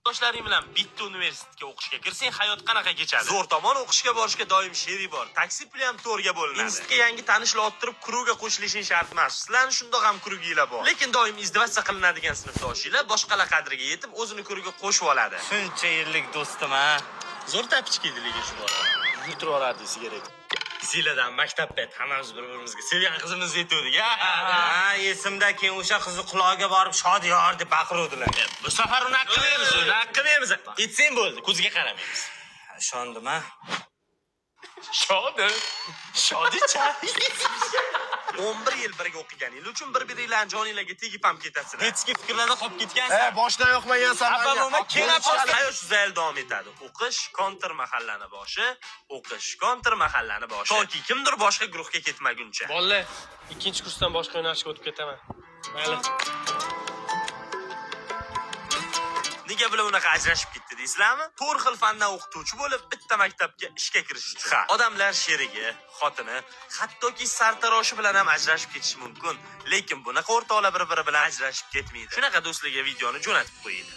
Yoshlaring bilan bitta universitetga o'qishga kirsang, hayot qanaqa kechadi? Zo'r tomon o'qishga borishga doim sherik bor. Taksi puli ham to'rga bo'linadi. Institutga yangi tanishlar orttirib, kruvga qo'shilishing shart emas. Sizlarning shundoq ham kruginglar bor. Lekin doim izdivatsiya qilinadigan sinfdoshinglar boshqalar qadriga yetib, o'zini krugiga qo'shib oladi. Shuncha yillik do'stim a. Zo'r tapichka edi lekin shu bola. Yutib oladi sigaret. Ziladan maktabda hammamiz bir-birimizga sevgan qizimizni aytdik. Ha, esimda keyin o'sha qizni quloqiga borib shodiyor deb baqiruvdilar. Bu safar uni qilmaymiz. Aytsang bo'ldi, ko'ziga qaramaymiz. Ishondim a. Shodicha. 11 yil birga o'qiganingiz uchun bir-biringlarning joninglarga tegib ham ketasizlar. Kechki fikrlarda qolib ketgansiz. Boshdan yo'qmagan Abba kelib Hayot shu zail davom etadi. O'qish kontir mahallani boshi, o'qish kontir mahallani boshi. Toki kimdir boshqa guruhga ketmaguncha. Bolalar, ikkinchi kursdan boshqa yo'nalishga o'tib ketaman. Mayli. Nega bular unaqa ajrashib ketdi deysizlarmi? 4 xil fandan o'qituvchi bo'lib, bitta maktabga ishga kirish uchun. Ha, odamlar sherigi, xotini, hattoki sartaroshi bilan ham ajrashib ketishi mumkin. Lekin bunaqa o'rtoqlar bir-biri bilan ajrashib ketmaydi. Shunaqa do'stlarga videoni jo'natib qo'ying.